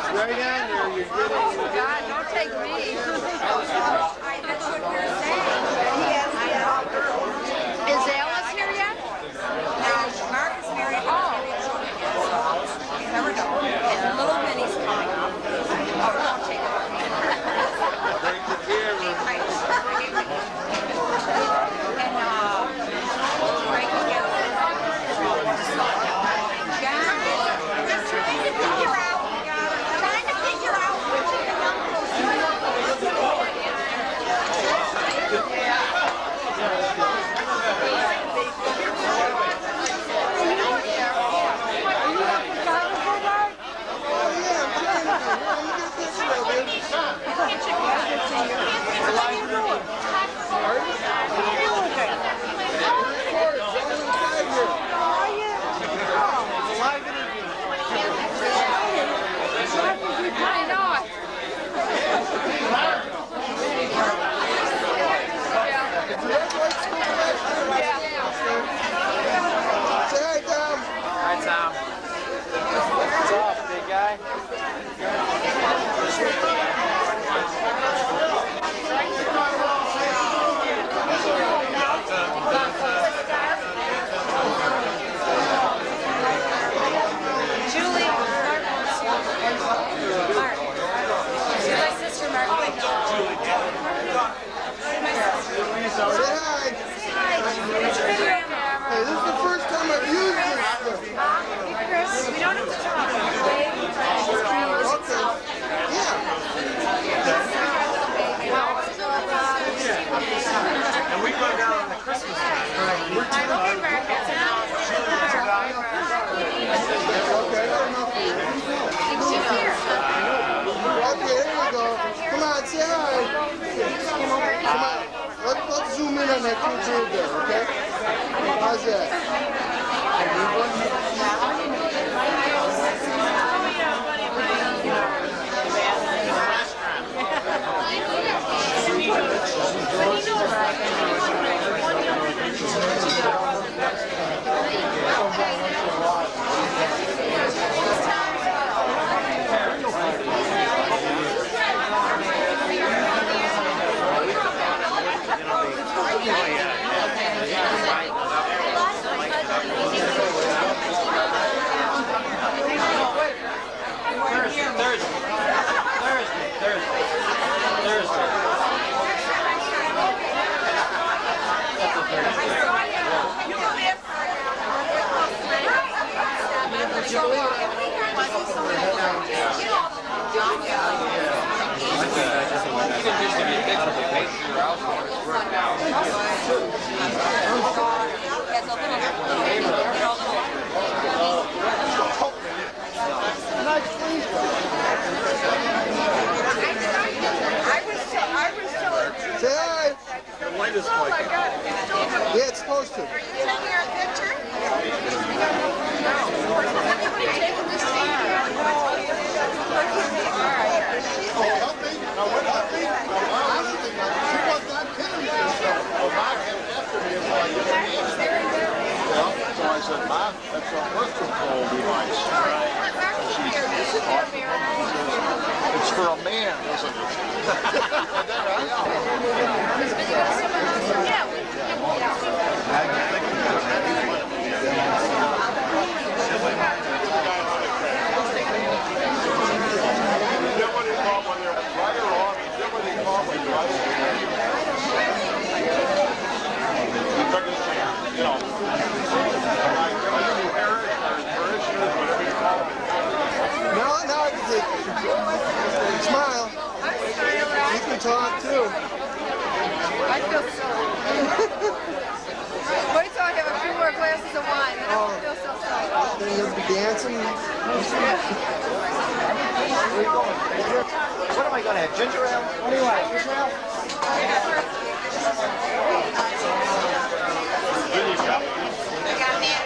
Right down there, you're good. God, don't take me. That's what you're saying. Is Alice here yet? No, Mark is married. Oh. You never know. And little Minnie's coming up. Oh, don't take it. Bring the beer. Let's zoom in on that two there, okay? How's that? Yeah, it's supposed to. Are you taking our picture? No. Anybody taking this seat here? Oh, help me? No, what help me? She was not kidding me. Well, Mark came after me until I did the game. Well, so I said, Mark, that's a birth control device. It's for a man, isn't it? Yeah. Now I can take it. Smile. You can talk too. I feel so. Wait till I have a few more glasses of wine, then I feel so sorry. Then you'll be dancing. Where are you going? What am I going to have? Ginger ale? What do you want? Ginger ale? I got that.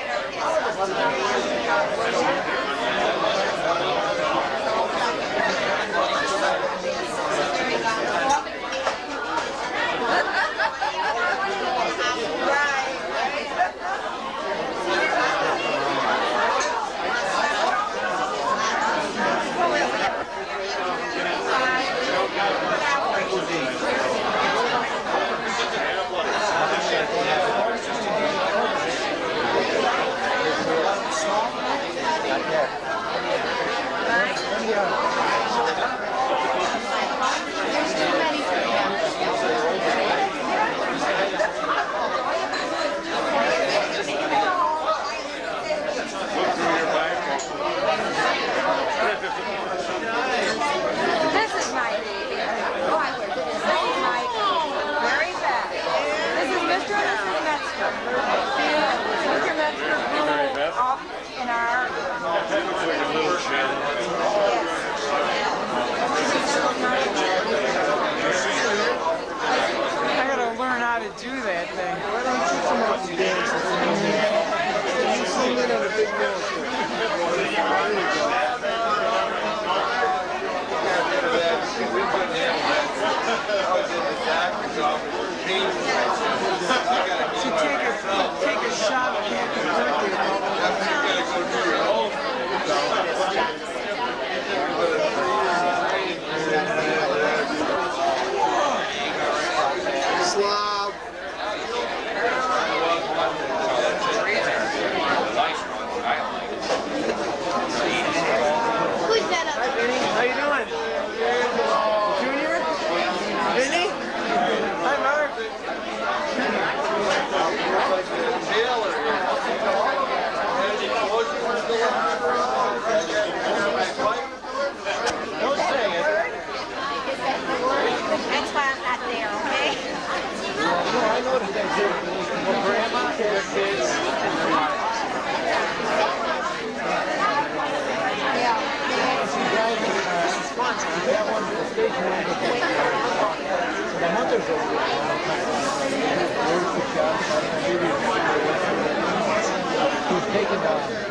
He's taken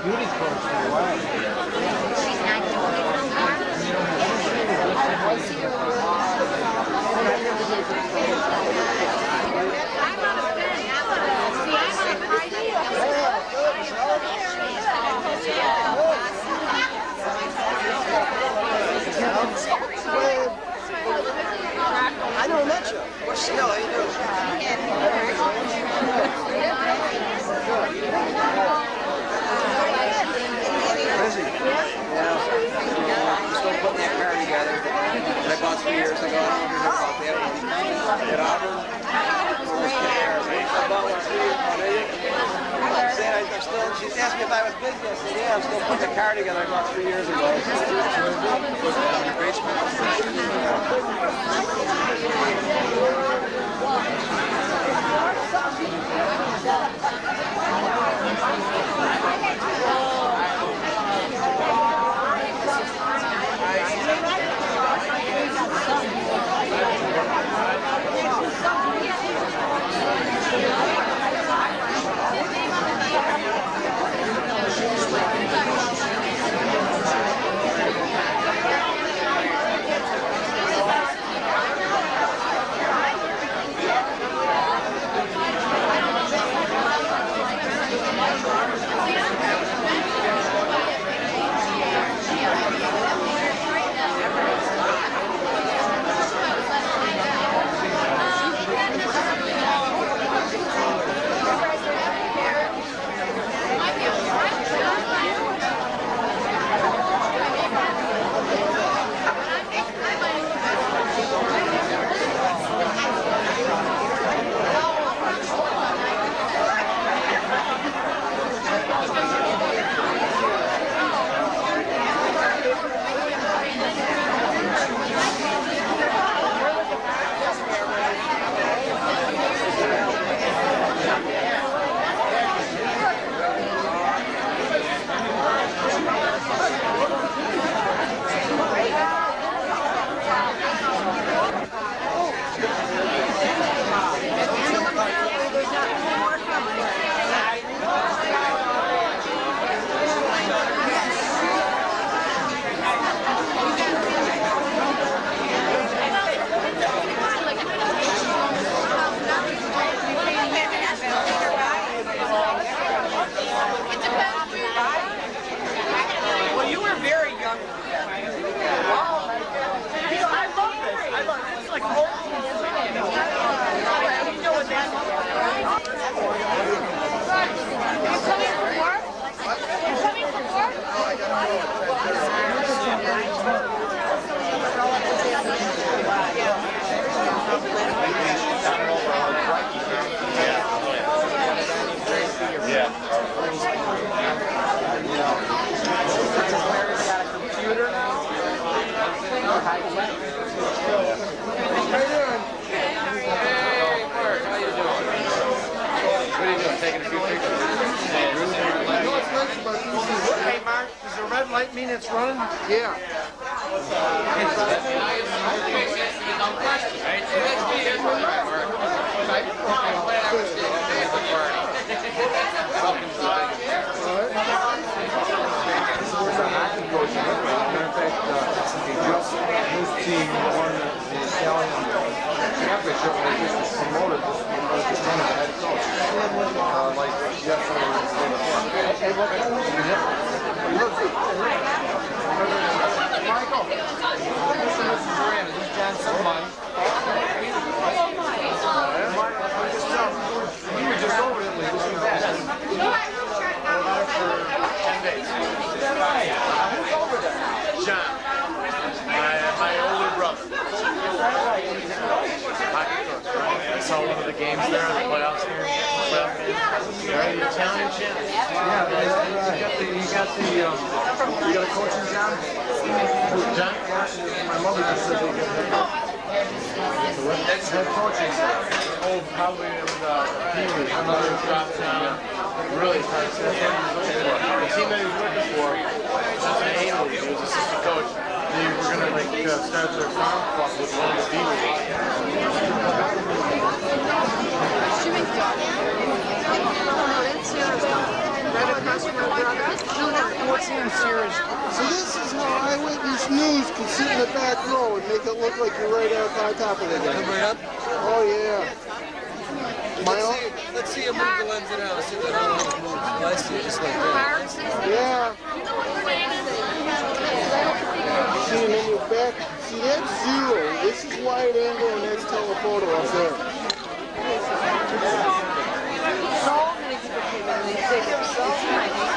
beauty course for a while. She's not doing it no more. I see her. I'm on a pen. See, I'm on a private. I never met you. What's the deal? How you doing? Busy? Yeah. Still putting that car together that I bought 3 years ago. I don't know if you heard about that one. At Auburn. I bought one 3 years ago. She asked me if I was busy. I said, yeah, I'm still putting the car together. I bought 3 years ago. Great smell. It's running? Yeah. His team won the Italian championship. They just promoted this head coach. Like yesterday. Michael, listen, Mrs. Miranda, he's done some money. We were just over Italy. This was bad. For 10 days. Who's over there? John, my older brother. I saw one of the games there in the playoffs here. They're the Italian champs. Yeah, you got a coach in John? John? My mother just said they get head coaching. Oh, probably another drop down. Really hard to say. The team that he was working for, that's an A-League. He was assistant coach. They were going to start their farm club with one of the B-Leagues. What's in Sears? So this is how Eyewitness News can sit in the back row and make it look like you're right up on top of the guy. Come right up. Oh yeah. Let's see him move the lens it out. See that how it moves. Oh, I see it just like that. Yeah. See, and then you're back. See, that's zero. This is wide angle and that's telephoto up there. So many people came in and they say they're so nice.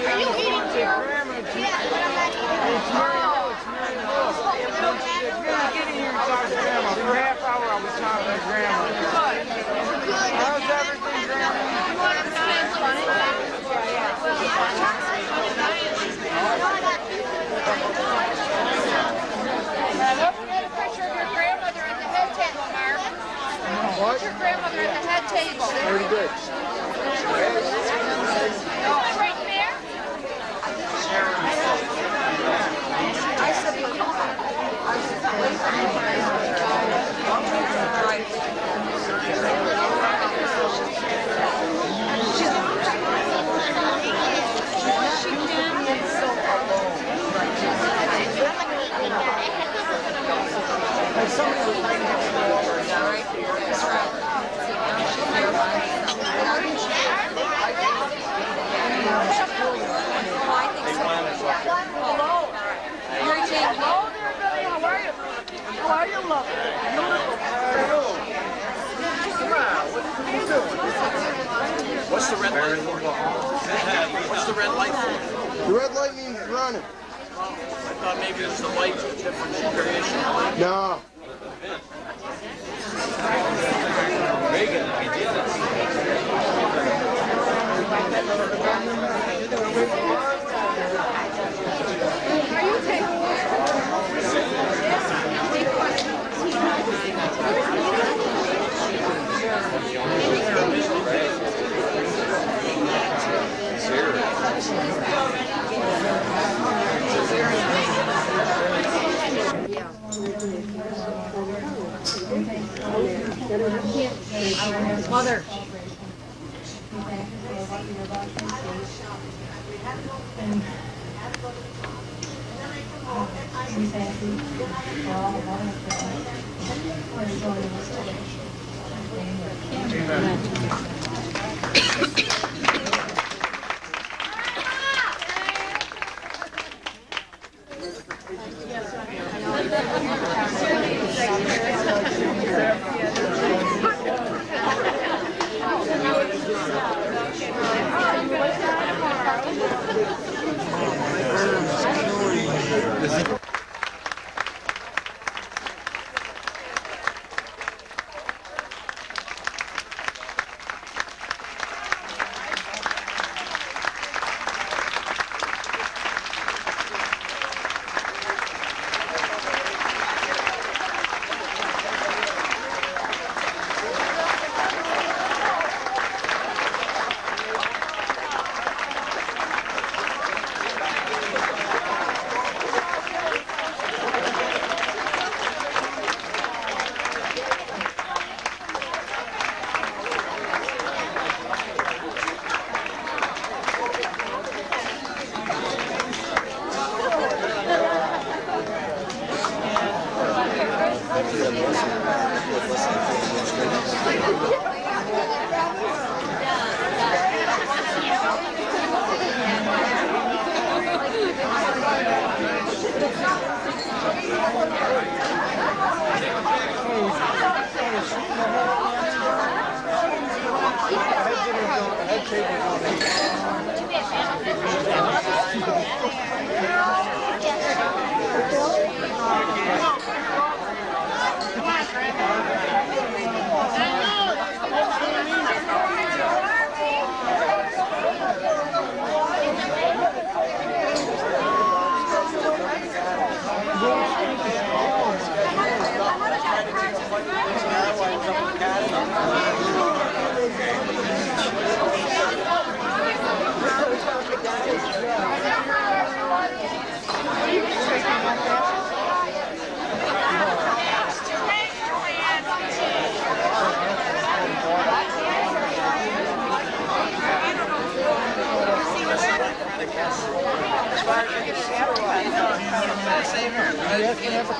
Are you eating here? Yeah. For a half hour I was talking to Gramma. How's everything, Gramma? Don't forget a picture of your grandmother at the head table, Mark. What? Put your grandmother at the head table. Very good. Right there? What's the red light for? What's the red light for? The red light means running. I thought maybe it was the light different variation. No. Mother.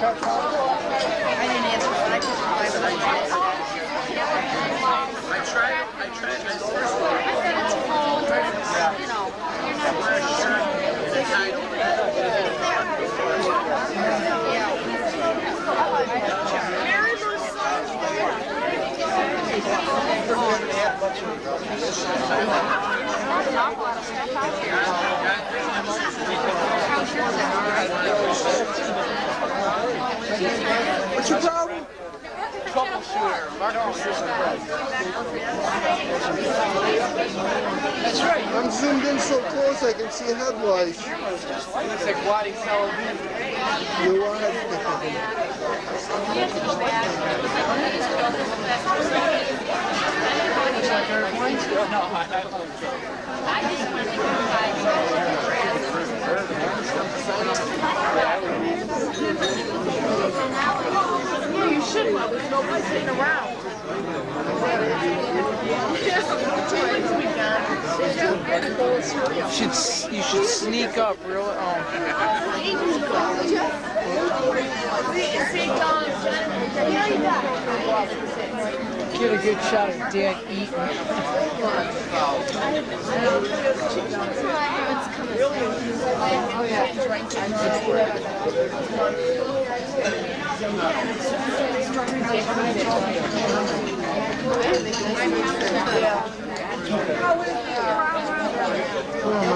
didn't answer, but I just replied that I tried. I said it's cold, you know, you're not wearing a shirt. What's your problem? Troubleshooter. That's right. I'm zoomed in so close I can see headlights. Looks like Waddy Sullivan. You are. Yeah, you should, Mom. There's nobody sitting around. You should sneak up real. Get a good shot of Dad eating.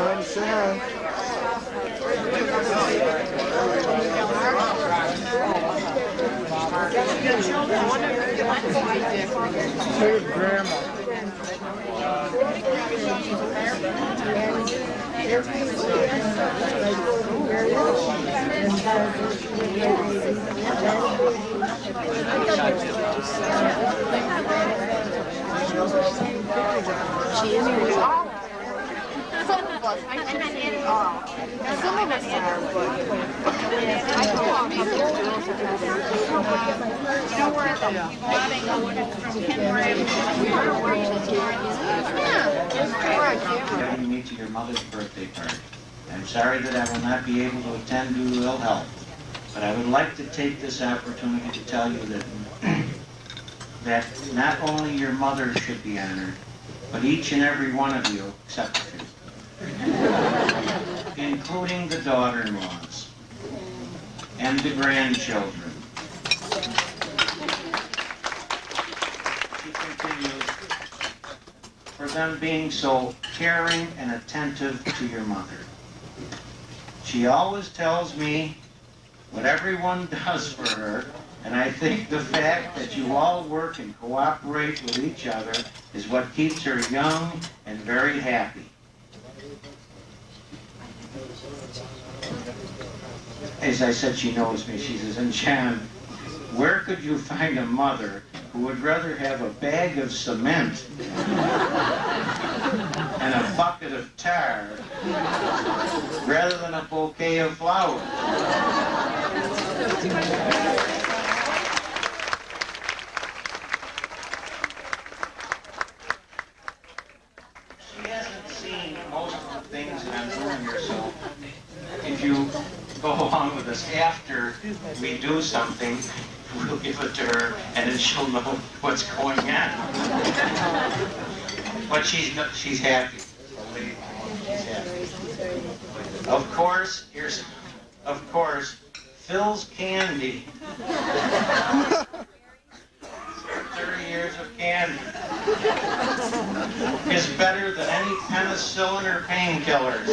I'm sad. Her grandma. She is really all. Some of us, I meant it all. Some of us are, but I go off. You know where the plotting from Kenbram Inviting me to your mother's birthday party. I'm sorry that I will not be able to attend due to ill health, but I would like to take this opportunity to tell you that that not only your mother should be honored, but each and every one of you, except for you, including the daughter-in-laws and the grandchildren. She continues, for them being so caring and attentive to your mother. She always tells me what everyone does for her, and I think the fact that you all work and cooperate with each other is what keeps her young and very happy. As I said, she knows me. She says, and John, where could you find a mother who would rather have a bag of cement and a bucket of tar rather than a bouquet of flowers? She hasn't seen most of the things that I'm doing here, so if you go along with us after we do something, we'll give it to her, and then she'll know what's going on. But she's happy. Believe me, she's happy. Of course, Phil's candy. 30 years of candy is better than any penicillin or painkillers.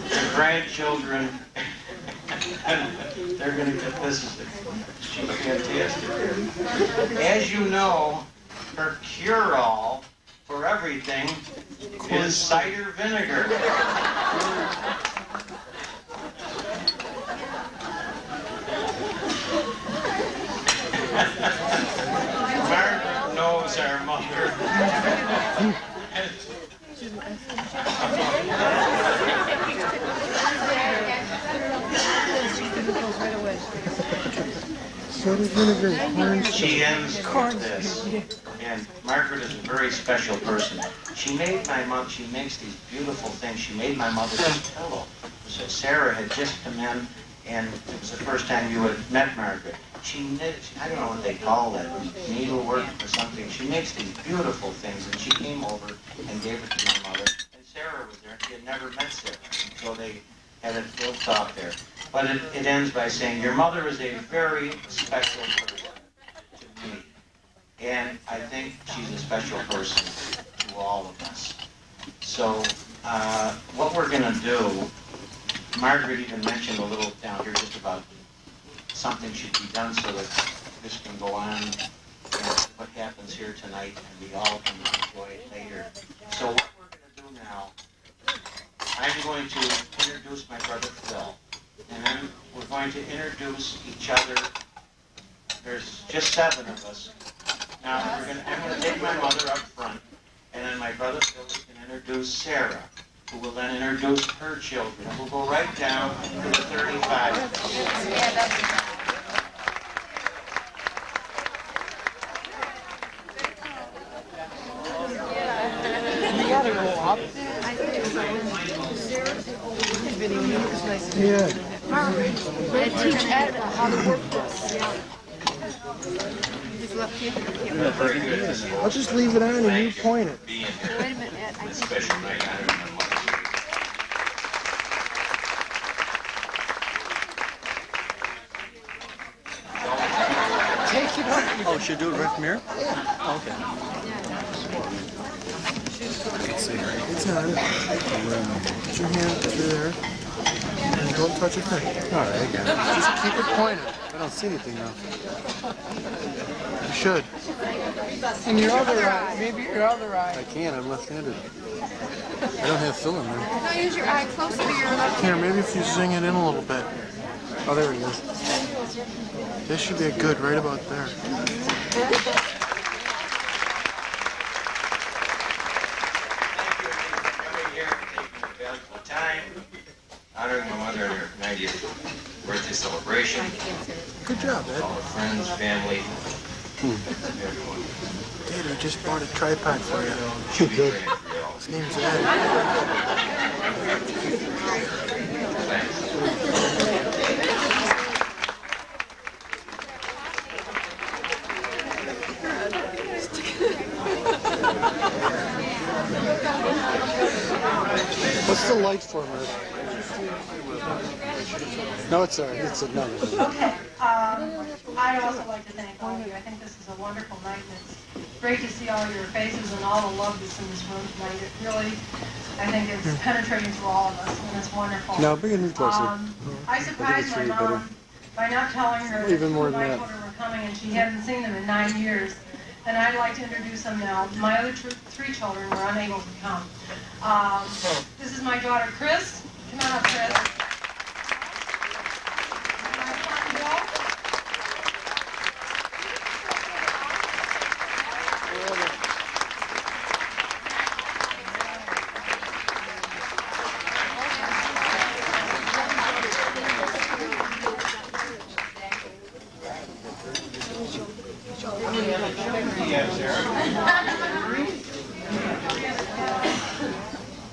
The grandchildren, they're going to get this. She's fantastic. As you know, her cure-all for everything is cider vinegar. Margaret knows our mother. She ends with this. And Margaret is a very special person. She made my mother, she makes these beautiful things. She made my mother this pillow. So Sarah had just come in, and it was the first time you had met Margaret. She knit, I don't know what they call that, needlework or something. She makes these beautiful things, and she came over and gave it to my mother. And Sarah was there. She had never met Sarah, so they had a little talk there. But it ends by saying, your mother is a very special person to me. And I think she's a special person to all of us. So what we're going to do, Margaret even mentioned a little down here just about something should be done so that this can go on, and what happens here tonight, and we all can enjoy it later. So what we're going to do now, I'm going to introduce my brother Phil, and then we're going to introduce each other. There's just 7 of us. Now I'm going to take my mother up front, and then my brother Phil is going to introduce Sarah, who will then introduce her children. We'll go right down to the 35. You gotta go up. Yeah. I teach Ed how to work this. I'll just leave it on and you point it. Wait a minute, Ed. I Special night. Take it up. Oh, should I do it right from here? Yeah. Okay. It's on. Put your hand through there. And don't touch a thing. All right, I got it. Just keep it pointed. I don't see anything now. You should. And your other eye. Maybe your other eye. I can't. I'm left-handed. I don't have Phil in there. No, use your eye closer to your left. Here, maybe if you zing it in a little bit. Oh, there he is. This should be a good right about there. Honoring my mother at her 90th birthday celebration. Good job, Ed. All her friends, family, everyone. Dad, I just bought a tripod for you. Good. His name's Ed. What's the light for, Murph? No, it's all right. It's a no. Okay, I'd also like to thank all of you. I think this is a wonderful night, and it's great to see all your faces and all the love that's in this room tonight. It really, I think it's penetrating to all of us, and it's wonderful. No, bring it in closer. I surprised it's my really mom better. by not telling her Even more that than my that. children were coming, and she hadn't seen them in 9 years. And I'd like to introduce them now. My other 3 children were unable to come. This is my daughter, Chris. Come on up, Chris. My son, Bill.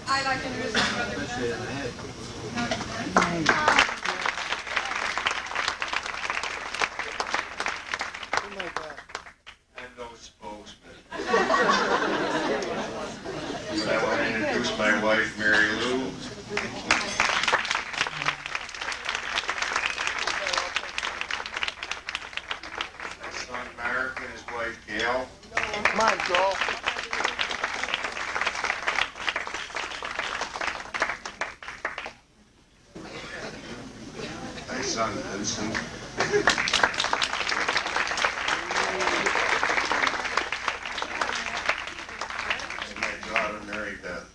I'd like to introduce my brother, I'm no spokesman. But I want to introduce my wife, Mary Lou. My son, Mark, and his wife, Gail. Come on, Joel. My son, Vincent. And my daughter, Mary Beth.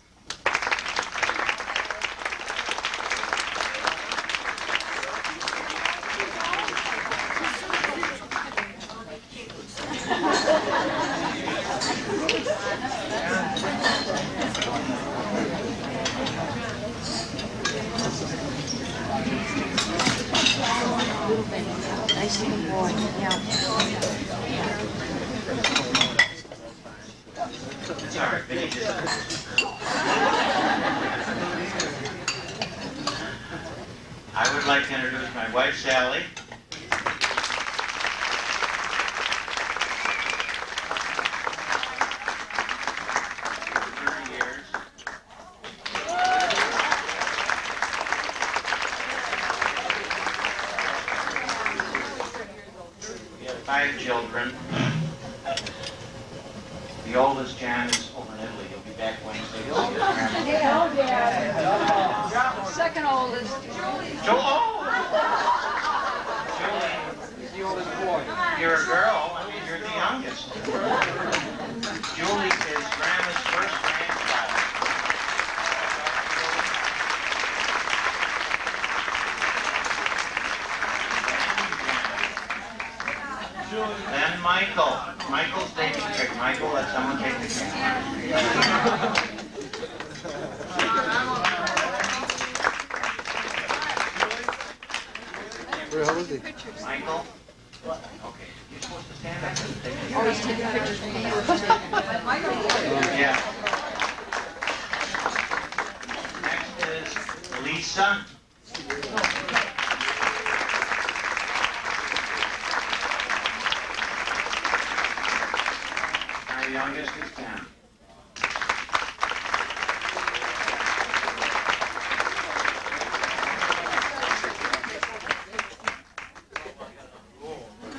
Nice little boy. Yeah. sorry, Vinny just... I would like to introduce my wife, Sally. We have 5 children. The oldest, John, is over in Italy. He'll be back Wednesday. Second oldest. Julie! Julie, He's the oldest boy. you're a girl. I mean, you're the youngest. Julie is Gramma's first grandchild. Then Michael. Michael's taking the trick. Michael, let someone take the camera. Where the hell is he? Michael? Okay. You're supposed to stand up and take the camera. Always taking pictures of me. Yeah. Next is Lisa. Our youngest is Pam.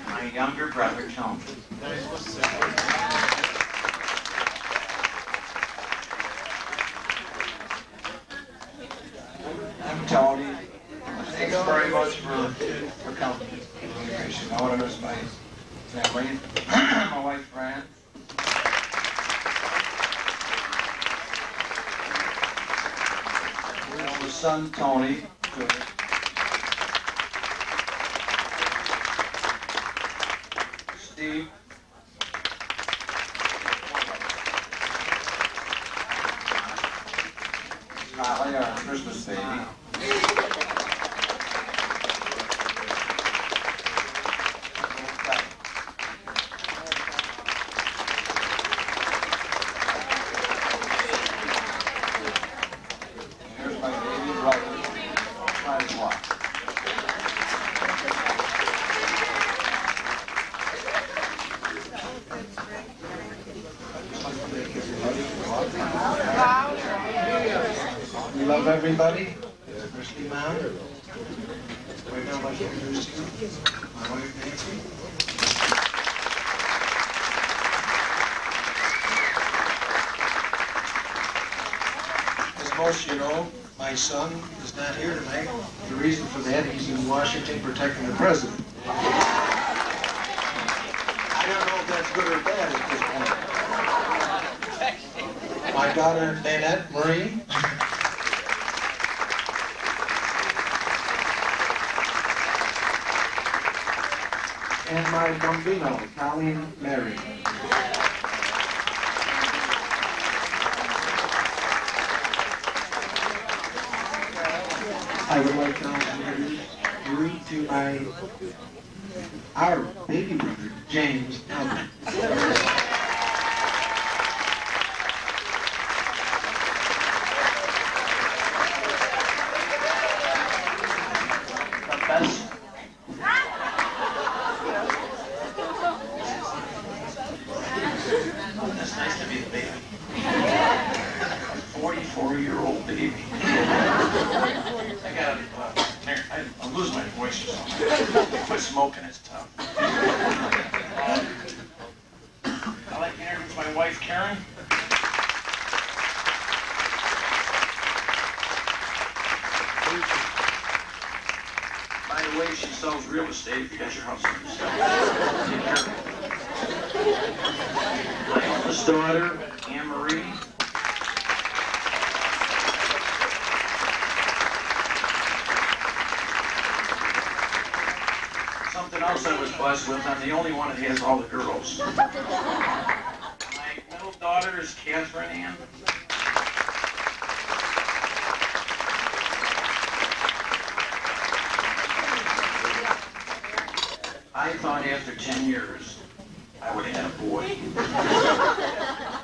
My younger brother, Tony. I'm Tony. Thanks very much for coming. I want to miss my family, my wife, Fran. My oldest son, Tony. Steve. Molly, our Christmas baby. Here's my baby brother, Francois. We love everybody. Christy, Mom. Right now, I'd like to introduce you, my wife, Nancy. As most of you know, my son is not here tonight. The reason for that, he's in Washington protecting the president. I don't know if that's good or bad at this point. My daughter, Nanette Marie. And my bambino, Colleen Mary. I would like to introduce you to our baby brother, James Allen. The best. It's nice to be the baby. A 44-year-old baby. I'm losing my voice. Quit smoking, it's tough. I'd like to introduce my wife, Karen. By the way, she sells real estate if you got your house on the sale. Take care of it. My oldest daughter, Anne Marie. Something else I was blessed with, I'm the only one that has all the girls. My middle daughter is Catherine Ann. I thought after 10 years I would have had a boy.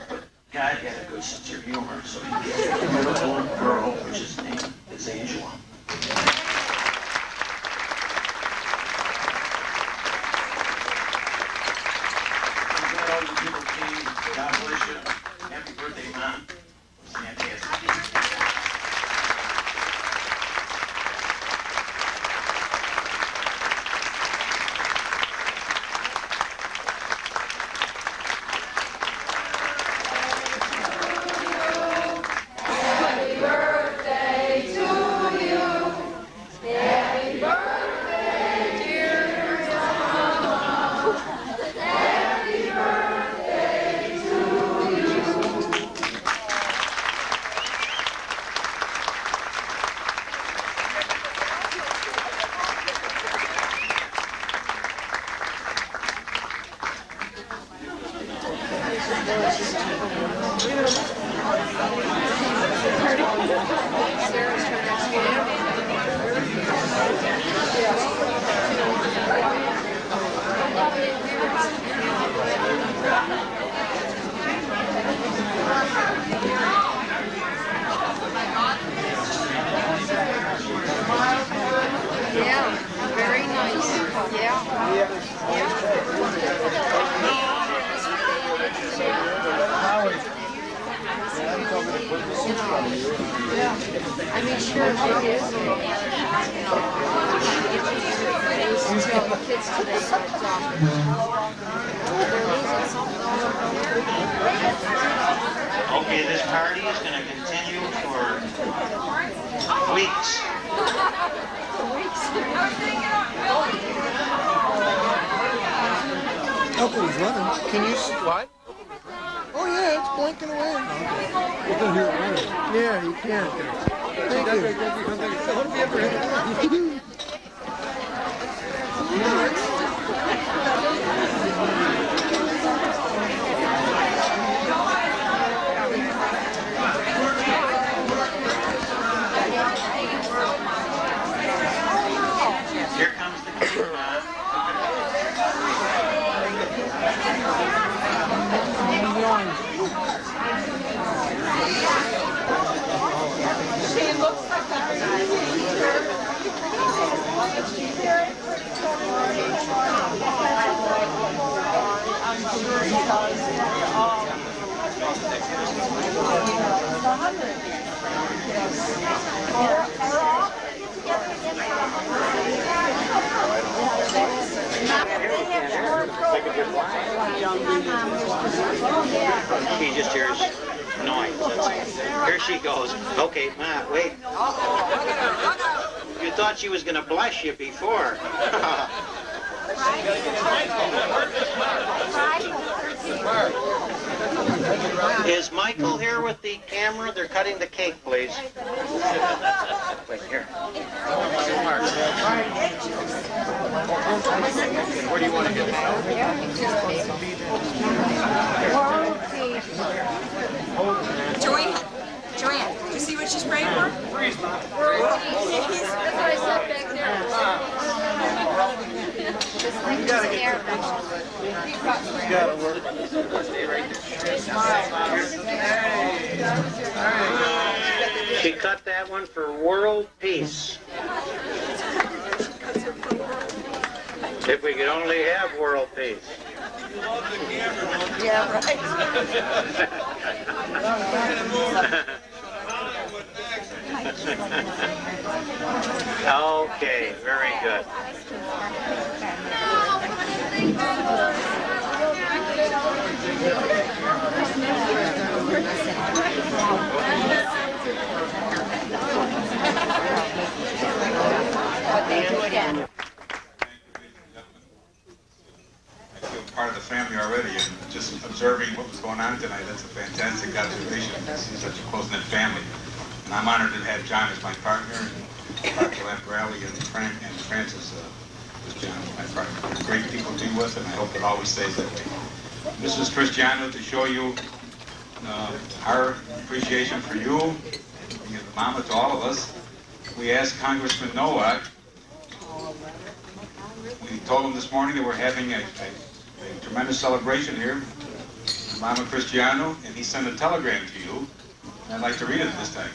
But God had a good sense of humor, so he gave me a little girl, which his name is Angela. I'm glad all you people came. God bless you. Happy birthday, Mom. It was fantastic. Yeah, very nice. Yeah. I mean, sure, it is. Kids today, Okay, this party is going to continue for weeks. Open's running. Can you see what? Oh yeah, it's blinking away. You can hear it running. Yeah, you can. Thank you. Here comes the cake, Mom. She looks like She just hears noise. Here she goes. Okay, Ma, wait. You thought she was going to bless you before. Is Michael here with the camera? They're cutting the cake, please. Wait, here. Where do you want to get it? Joanne, do you see what she's praying for? That's what I said back there. You gotta work. She cut that one for world peace. If we could only have world peace. Yeah, right. Okay, very good. Part of the family already, and just observing what was going on tonight, that's a fantastic observation to see such a close-knit family. And I'm honored to have John as my partner, and Dr. Lamparelli and Francis as John as my partner. They're great people to be with, and I hope it always stays that way. This is Christiano to show you our appreciation for you, being the mama to all of us. We asked Congressman Nowak, we told him this morning that we're having a tremendous celebration here. Mama Christiano, and he sent a telegram to you. And I'd like to read it this time.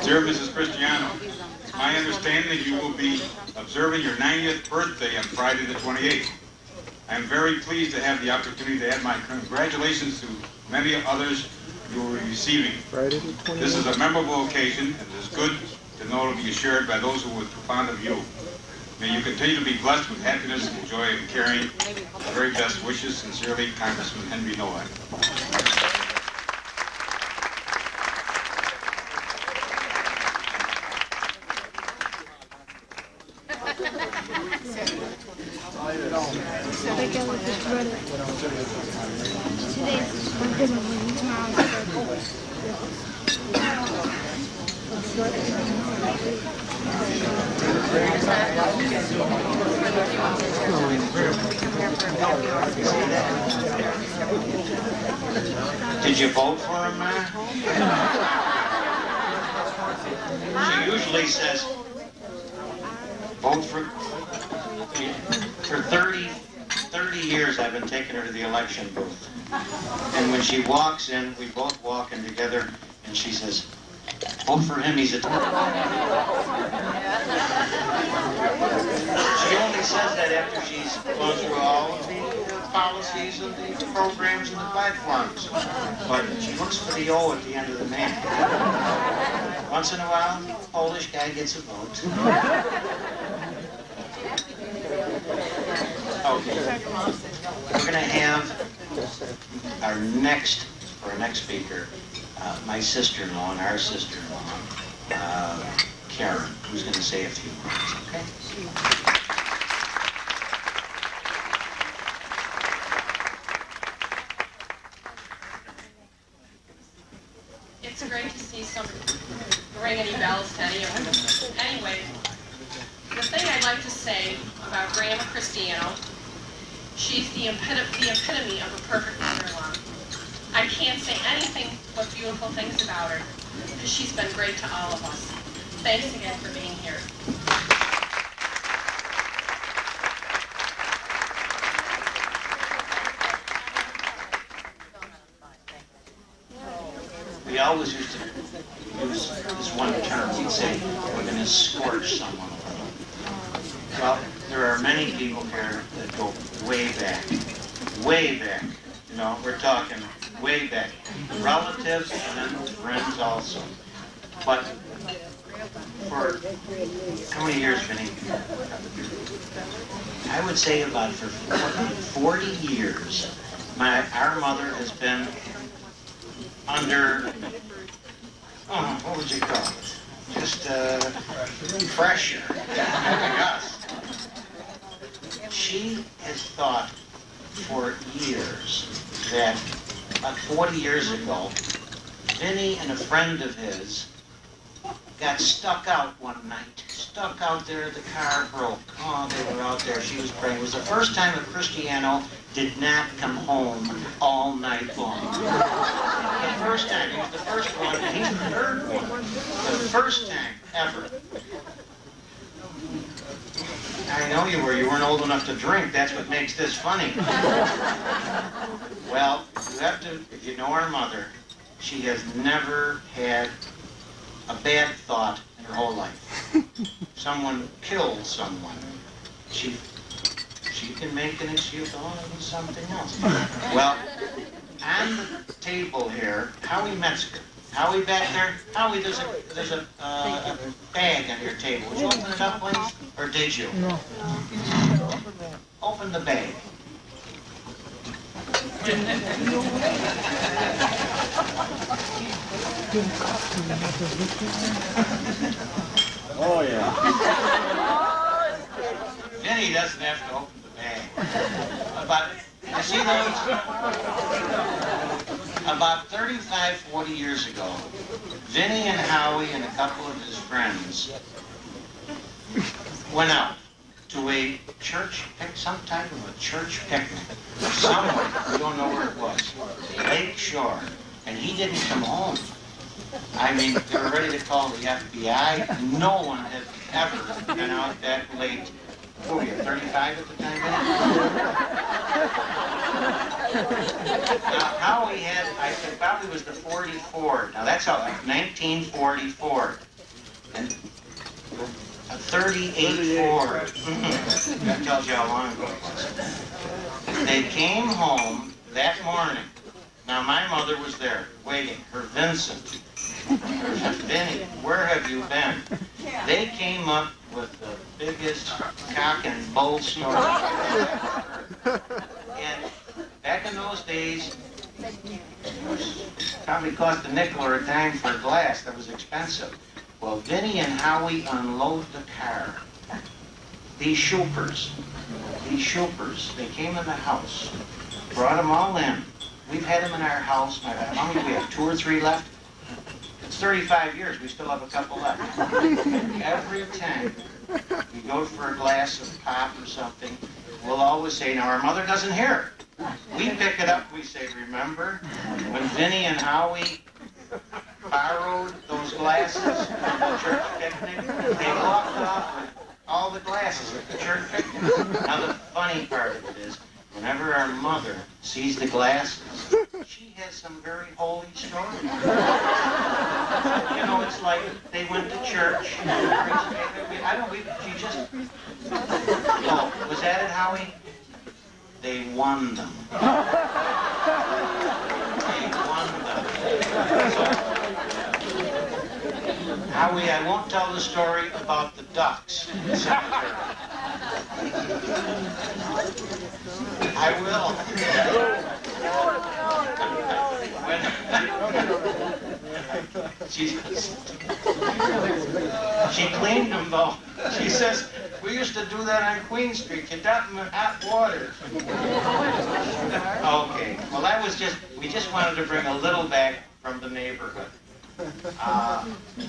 Dear Mrs. Christiano, my understanding you will be observing your 90th birthday on Friday the 28th. I am very pleased to have the opportunity to add my congratulations to many others you will be receiving. This is a memorable occasion, and it is good to know it will be shared by those who are fond of you. May you continue to be blessed with happiness, and joy, and caring. The very best wishes. Sincerely, Congressman Henry Nowak. Did you vote for him, man? She usually says, vote for 30 years I've been taking her to the election booth. And when she walks in, we both walk in together, and she says, vote for him, he's a target. She only says that after she's gone through all of the policies and the programs and the platforms. But she looks for the O at the end of the name. Once in a while, the Polish guy gets a vote. Okay. We're going to have our next speaker, my sister-in-law and our sister-in-law, Karen, who's going to say a few words, okay? It's great to see some ring any bells to any of them. Anyway, the thing I'd like to say about Gramma Christiano, she's the epitome of a perfect mother-in-law. I can't say anything but beautiful things about her, because she's been great to all of us. Thanks again for being here. We always used to use this one term. We'd say, we're going to scorch someone. Well, there are many people here that go way back. Way back. You know, we're talking way back. Relatives and then friends also. But for how many years, Vinny? I would say about for 40 years, our mother has been under, what would you call it? Just pressure. I guess. She has thought for years that about 40 years ago, Vinny and a friend of his got stuck out one night. Stuck out there, the car broke. Oh, they were out there, she was praying. It was the first time a Christiano did not come home all night long. The first time, he was the first one, and he's the third one. The first time ever. I know you weren't old enough to drink, that's what makes this funny. Well, you have to, if you know our mother, she has never had a bad thought in her whole life. Someone killed someone. She can make an excuse, oh, it was something else. Well, on the table here, Howie Metzger. Howie back there? Howie, there's a bag on your table. Would you open it up, please? Or did you? No. Open the bag. Oh, yeah. Vinny doesn't have to open the bag. But, you see those? About 35, 40 years ago, Vinny and Howie and a couple of his friends went out to a church, some type of a church picnic, somewhere, we don't know where it was, Lake Shore, and he didn't come home. I mean, they were ready to call the FBI. No one had ever been out that late. What were you, 35 at the time? Now, Howie had, I think, probably was the 44. Now, that's how, like 1944. And a 38 Ford. That tells you how long ago it was. They came home that morning. Now, my mother was there, waiting. Her Vincent. Vinny, where have you been? They came up with the biggest cock and bull story I've ever heard. And back in those days, it probably cost a nickel or a dime for a glass. That was expensive. Well, Vinny and Howie unload the car. These shoopers, they came in the house, brought them all in. We've had them in our house. How many do we have? 2 or 3 left? It's 35 years. We still have a couple left. Every time we go for a glass of pop or something, we'll always say, now our mother doesn't hear. We pick it up. We say, remember when Vinny and Howie borrowed those glasses from the church picnic? They walked off with all the glasses at the church picnic. Now the funny part of it is, whenever our mother sees the glasses, she has some very holy stories. You know, it's like they went to church. She just... Oh, was that it, Howie? They won them. They won them. So, Howie, I won't tell the story about the ducks in the cemetery. I will. She cleaned them though. She says, we used to do that on Queen Street. You dump them in hot water. Okay. Well, that was we just wanted to bring a little back from the neighborhood.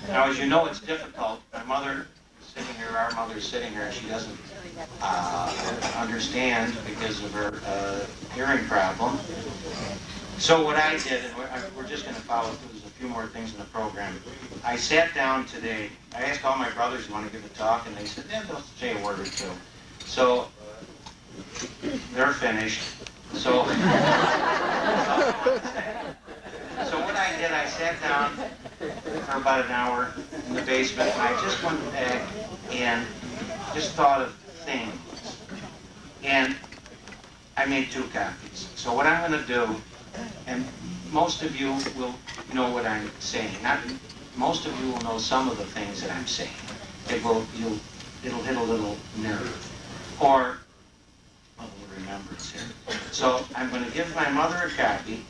Now, as you know, it's difficult. My mother is sitting here, our mother's sitting here, and she doesn't understand because of her hearing problem. So what I did, and we're just going to follow through, there's a few more things in the program. I sat down today, I asked all my brothers who want to give a talk, and they said, yeah, they'll say a word or two. So, they're finished. So what I did, I sat down for about an hour in the basement, and I just went back and just thought of things. And I made 2 copies. So what I'm going to do, and most of you will know what I'm saying. Most of you will know some of the things that I'm saying. It'll hit a little nerve. Or a little remembrance here. So I'm going to give my mother a copy,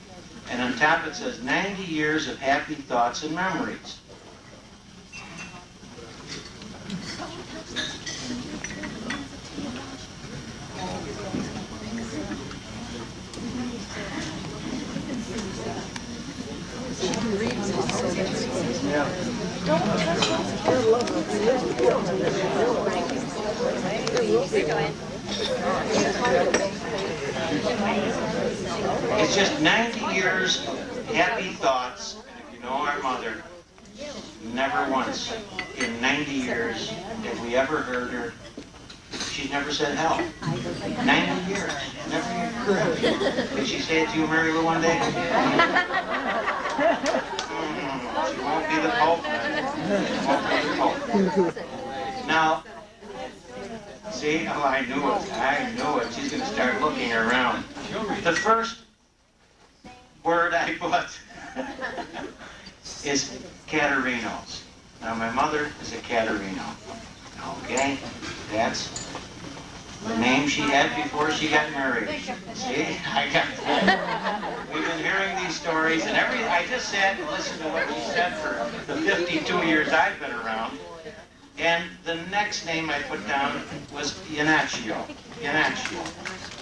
and on top it says 90 years of happy thoughts and memories. It's just 90 years happy thoughts, and if you know our mother, never once in 90 years have we ever heard her. She's never said hell. 90 years. Never heard her. Did she say it to you, Mary Lou, one day? She won't be the Pope. She won't be the Pope. Now, see? Oh, I knew it. I knew it. She's going to start looking around. The first word I put is Caterino's. Now, my mother is a Caterino. Okay? That's the name she had before she got married. See? I got that. We've been hearing these stories, and I just sat and listened to what she said for the 52 years I've been around. And the next name I put down was Iannaccio. Iannaccio.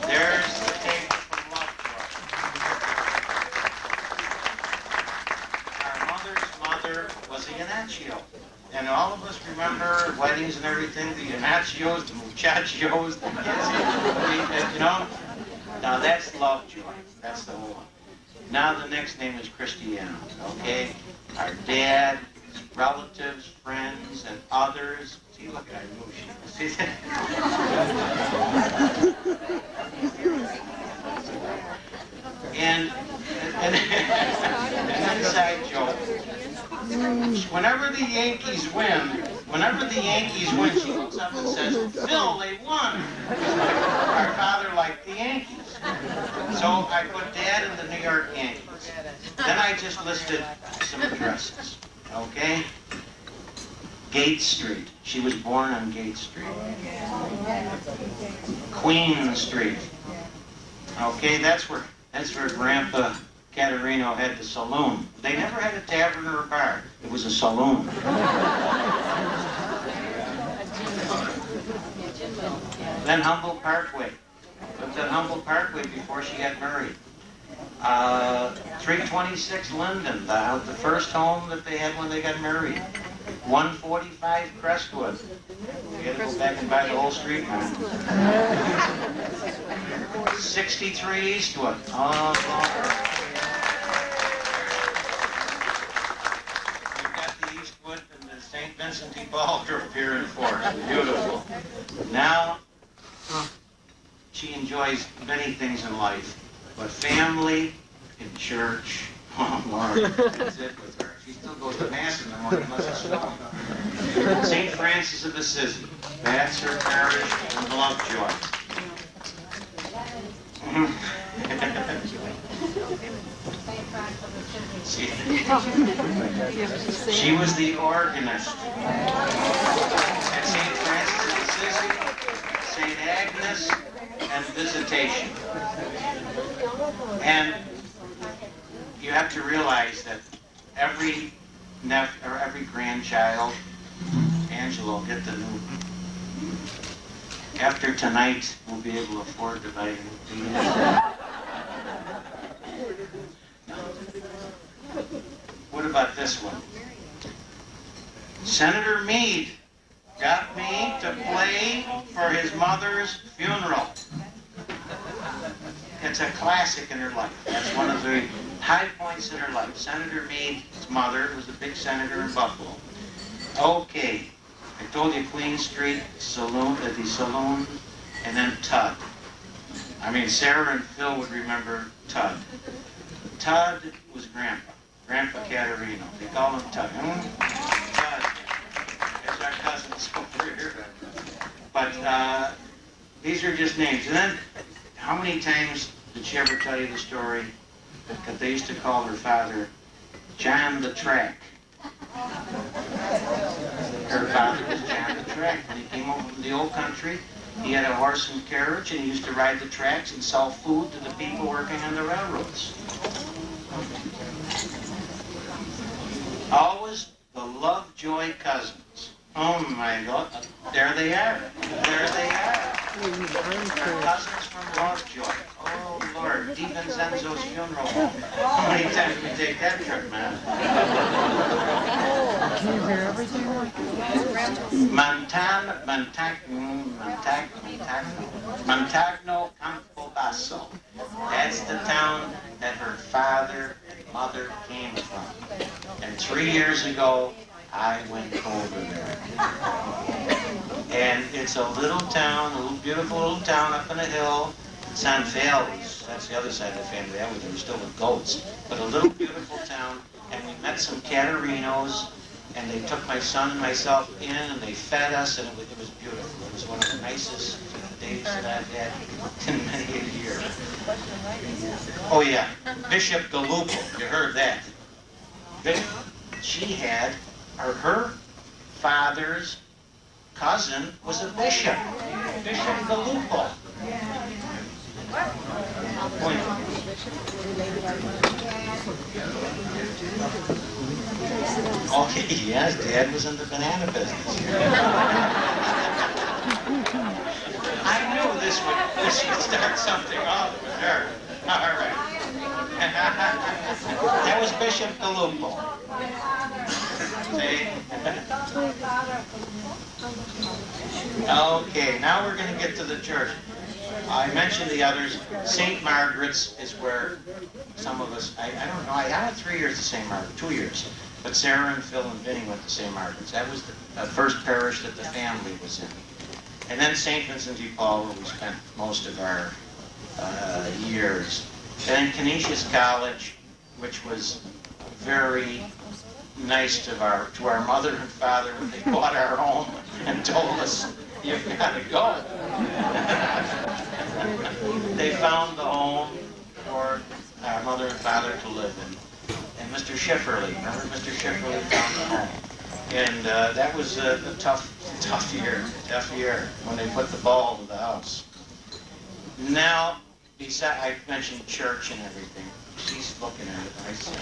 There's the table from Lovejoy. Our mother's mother was a Iannaccio. And all of us remember weddings and everything, the Iannaccios, the Muchachos, the kids, you know. Now that's Lovejoy. That's the whole one. Now the next name is Christiano, okay? Our dad, relatives, friends, and others. See, look at her move. See that? And an inside joke. Whenever the Yankees win, she looks up and says, "Phil, they won." Our father liked the Yankees. So I put Dad in the New York Yankees. Then I just listed some addresses, okay? Gate Street. She was born on Gate Street. Queen Street. Okay, that's where Grandpa Caterino had the saloon. They never had a tavern or a bar. It was a saloon. Then Humboldt Parkway. Lived at Humboldt Parkway before she got married. 326 Linden, the first home that they had when they got married. 145 Crestwood. You gotta go back and buy the whole street, man. 63 Eastwood. Oh, we've got the Eastwood and the St. Vincent de Paul group here in Forest. Beautiful. Now, she enjoys many things in life, but family and church, oh Lord, that's it with her. She still goes to Mass in the morning unless it's snowing. St. Francis of Assisi, that's her parish and Lovejoy. She was the organist at St. Francis of Assisi, St. Agnes, and Visitation. And you have to realize that every grandchild, Angela will get the new. After tonight, we'll be able to afford to buy a new TV. What about this one? Senator Meade got me to play for his mother's funeral. It's a classic in her life. That's one of the high points in her life. Senator Meade's mother was a big senator in Buffalo. Okay, I told you Queen Street, the saloon, and then Tudd. I mean, Sarah and Phil would remember Tudd. Tudd was Grandpa Caterino. They call him Tudd. Tudd. There's our cousins over here. But these are just names. And then, how many times did she ever tell you the story that they used to call her father John the Track? Her father was John the Track. When he came over from the old country, he had a horse and carriage, and he used to ride the tracks and sell food to the people working on the railroads. Always the Lovejoy cousins. Oh my God, there they are. There they are. Cousins from Lovejoy. Oh Lord, DiVincenzo's funeral home. How many times did we take that trip, man? Can you hear everything? Montagno Campobasso. That's the town that her father and mother came from. And 3 years ago, I went over there. And it's a little town, a little beautiful little town up in a hill. San Feliz, that's the other side of the family. That was, they were still with goats. But a little beautiful town, and we met some Caterinos, and they took my son and myself in, and they fed us, and it was beautiful. It was one of the nicest days that I've had in many a year. Oh yeah, Bishop Galupo, you heard that. She had, her father's cousin was a bishop, Bishop Galupo. Oh, yes, Dad was in the banana business. I knew this would start something off with her. All right. That was Bishop Galupo. See? Okay, now we're going to get to the church. I mentioned the others. St. Margaret's is where some of us, I don't know, I had 3 years at St. Margaret's, 2 years. But Sarah and Phil and Vinny went to St. Margaret's. That was the first parish that the family was in. And then St. Vincent de Paul, where we spent most of our years. And then Canisius College, which was very nice to our mother and father when they bought our home and told us, "You've got to go." They found the home for our mother and father to live in. And Mr. Schifferly, remember Mr. Schifferly found the home. And that was a tough year when they put the ball to the house. Now, I mentioned church and everything. She's looking at it. I said,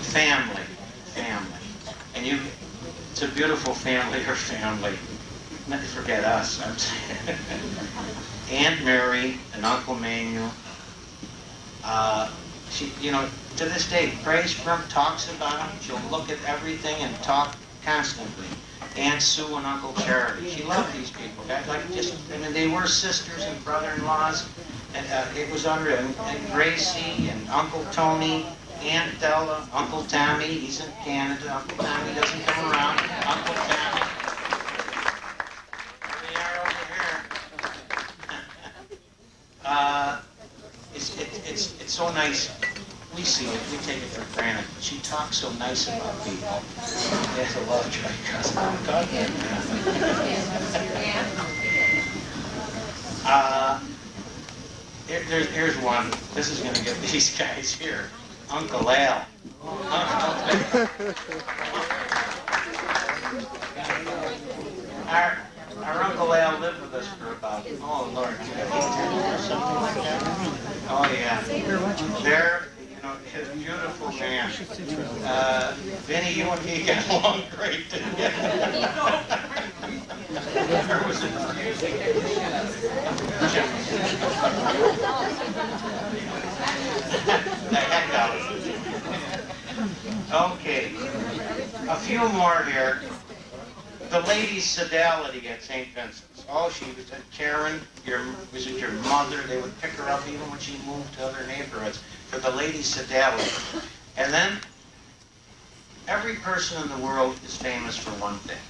family. And it's a beautiful family, her family. Not to forget us, I'm saying. Aunt Mary and Uncle Manuel. She, to this day, prays for him, talks about him. She'll look at everything and talk constantly. Aunt Sue and Uncle Charlie. She loved these people. They were sisters and brother-in-laws. And it was unreal. And Gracie and Uncle Tony, Aunt Della, Uncle Tommy. He's in Canada. Uncle Tommy doesn't come around. Uncle Tommy. Here they are over here. It's so nice. We see it, we take it for granted. She talks so nice about people. There's a love track. Here's one. This is going to get these guys here. Uncle Al. Our Uncle Al lived with us for about, oh Lord, 8 years or something like that. Oh yeah. There. He's a beautiful man. Vinny, you and he got along great, didn't you? Or was it music? The heck out of it. Okay. A few more here. The Ladies' Sodality at St. Vincent's. Oh, she was at Karen, was it your mother? They would pick her up even when she moved to other neighborhoods for the Ladies' Sodality. And then, every person in the world is famous for one thing.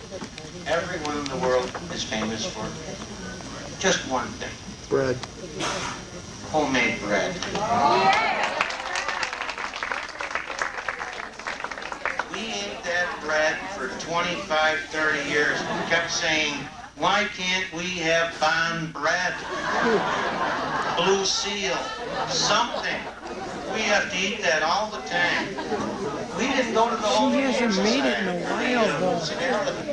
Everyone in the world is famous for just one thing. Bread. Homemade bread. We ate that bread for 25, 30 years and kept saying, why can't we have Bond bread? Blue Seal, something. We have to eat that all the time. We didn't go to the whole She hasn't made it in a while, though.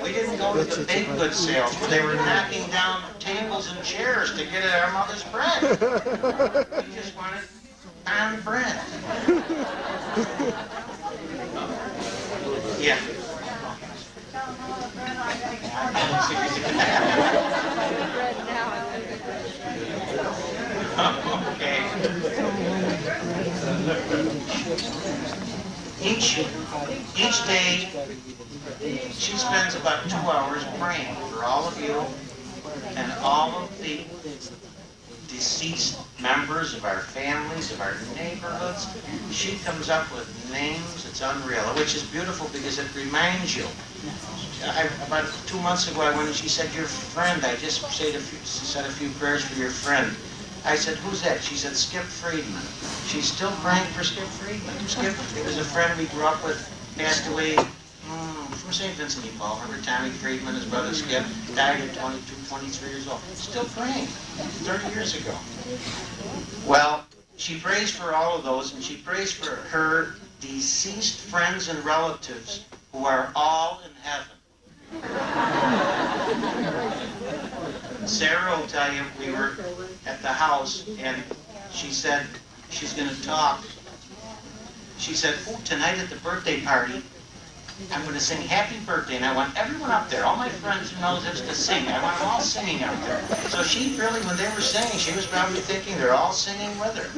We didn't go to the baked goods sales where they were knocking down tables and chairs to get at our mother's bread. We just wanted Bond bread. Yeah. Okay. Each day, she spends about 2 hours praying for all of you and all of the deceased members of our families, of our neighborhoods. She comes up with names, it's unreal, which is beautiful because it reminds you. About 2 months ago, I went and she said, your friend, I just said a few prayers for your friend. I said, who's that? She said, Skip Friedman. She's still praying for Skip Friedman. Skip, it was a friend we grew up with, passed away from St. Vincent de Paul. Remember Tommy Friedman, his brother Skip, died at 22, 23 years old. Still praying, 30 years ago. Well, she prays for all of those, and she prays for her deceased friends and relatives who are all in heaven. Sarah will tell you, we were at the house, and she said she's going to talk. She said, oh, tonight at the birthday party, I'm going to sing Happy Birthday, and I want everyone up there, all my friends and relatives to sing. I want them all singing out there. So she really, when they were singing, she was probably thinking they're all singing with her,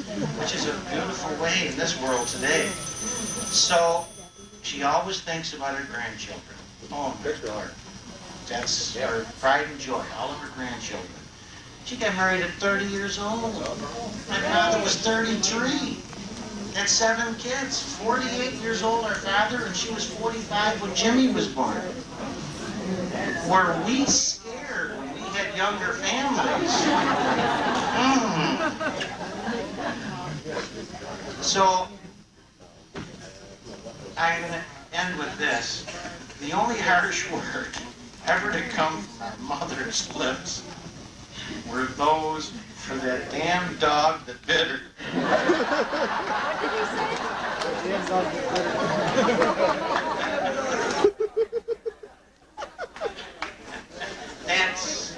which is a beautiful way in this world today. So she always thinks about her grandchildren. Oh, my Lord. That's her pride and joy, all of her grandchildren. She got married at 30 years old. My father was 33. Had 7 kids. 48 years old, our father, and she was 45 when Jimmy was born. Were we scared when we had younger families? So, I'm going to end with this. The only harsh word ever to come from our mother's lips were those for that damn dog that bit her. What did you say? Damn dog that That's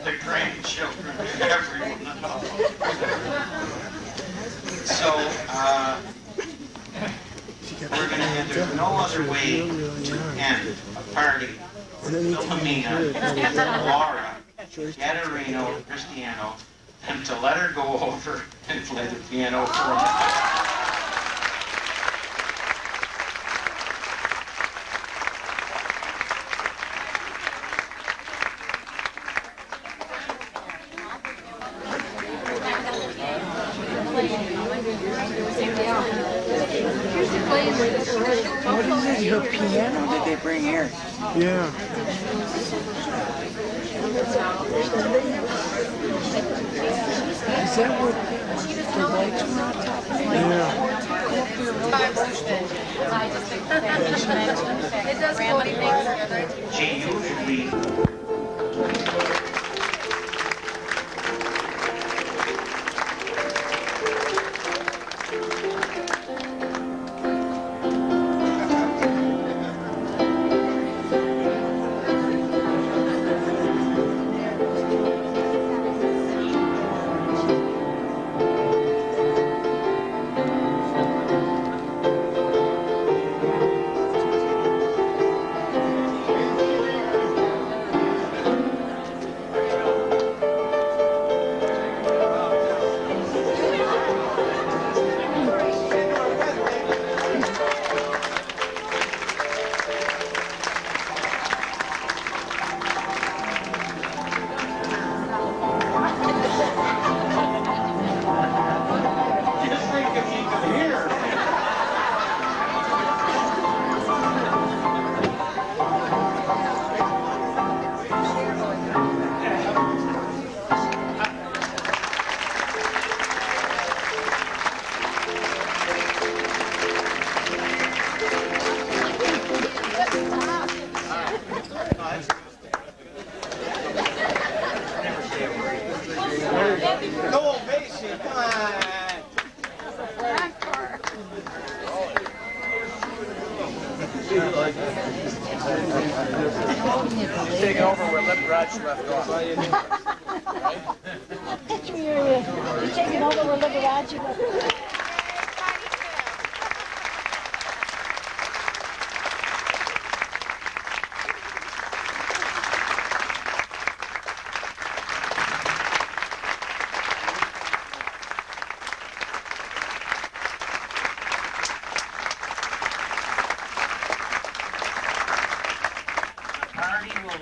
the grandchildren everyone knows. So, we're going to end. There's no other way to end a party with Philomena, Laura, Caterino, Christiano, and to let her go over and play the piano for a minute. What is this, your piano that they bring here? Yeah. Is that what the lights were on top of? It does funny things. She usually... Take over where Liberace left off. You're taking over where Liberace left off.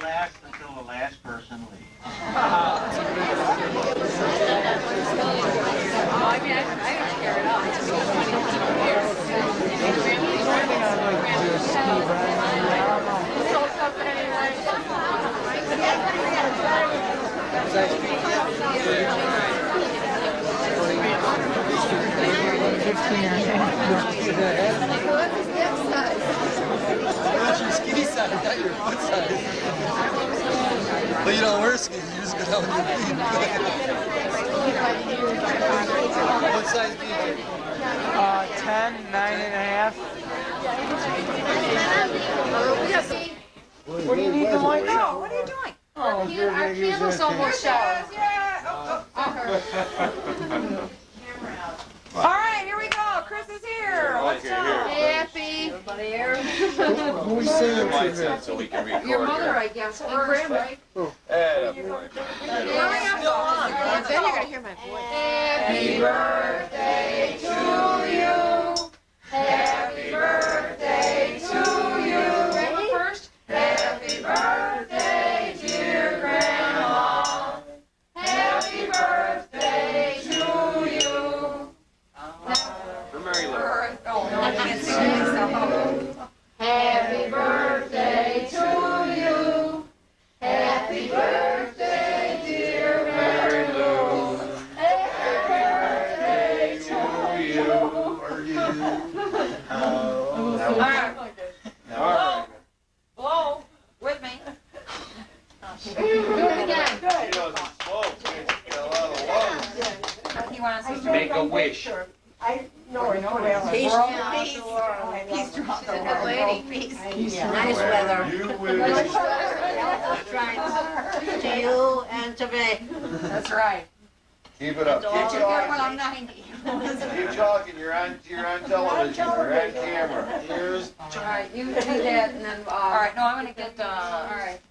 Last until the last person leaves. Skinny size, not your foot size. But you don't wear skinny, you just go down with your feet. What size do you take? 10, 9.5. What do you need to like? No, what are you doing? Oh, Our candles almost out. All right, here we go. Chris is here. Let's go. Happy. Who we singing to So we can record. Your mother, I guess. And Grandma. Hurry up. Then you're going to hear my voice. Happy birthday to you. Happy birthday to you. Ready? First. Happy birthday, dear Grandma. Happy Happy birthday to you. Happy birthday, dear Mary Lou. Happy birthday to you. All right. Blow. Blow with me. Do it again. She doesn't smoke. She's got a lot of love. He wants us to Make a wish. I know it. Peace. Peace. She's a good lady. Nice weather. You will. That's right. To you and to me. That's right. Keep it up. Don't you get when I'm 90. Keep talking. You're on television. You're on camera. Here's. All right, you do that, and then. All right, no, I'm gonna get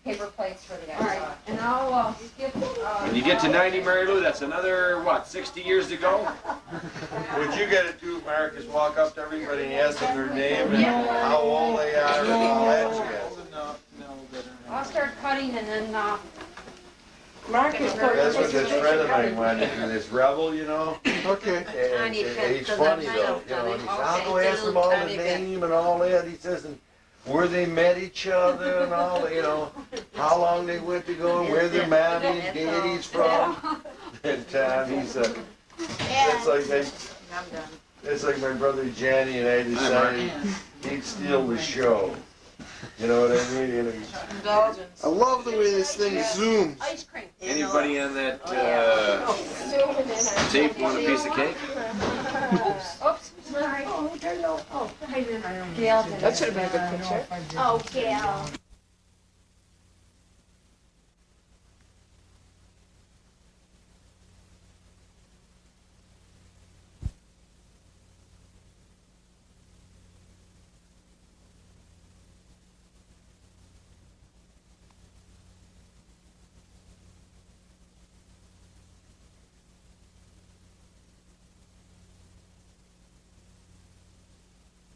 paper plates for the guys. All right, and I'll skip. When you get to 90, Mary Lou, that's another, what, 60 years to go? What you gotta do, Mark, is walk up to everybody and ask them their name and how old they are and all that shit. I'll start cutting, and then. Mark is That's what this friend of mine wanted to do, this rebel, you know? Okay. And he's funny though, you know, and he said, I'll go ask them all the name and all that. He says, and where they met each other and all that, you know, how long they went to go and where their mommy and daddy's from. And Tom, he's it's like my brother Johnny and I decided he'd steal the show. You know what I mean? You know, I love the way this thing zooms. Ice cream. Anybody on that tape want a piece of cake? Oops. Sorry. Gail did. That should have been a good picture. Oh, Gail.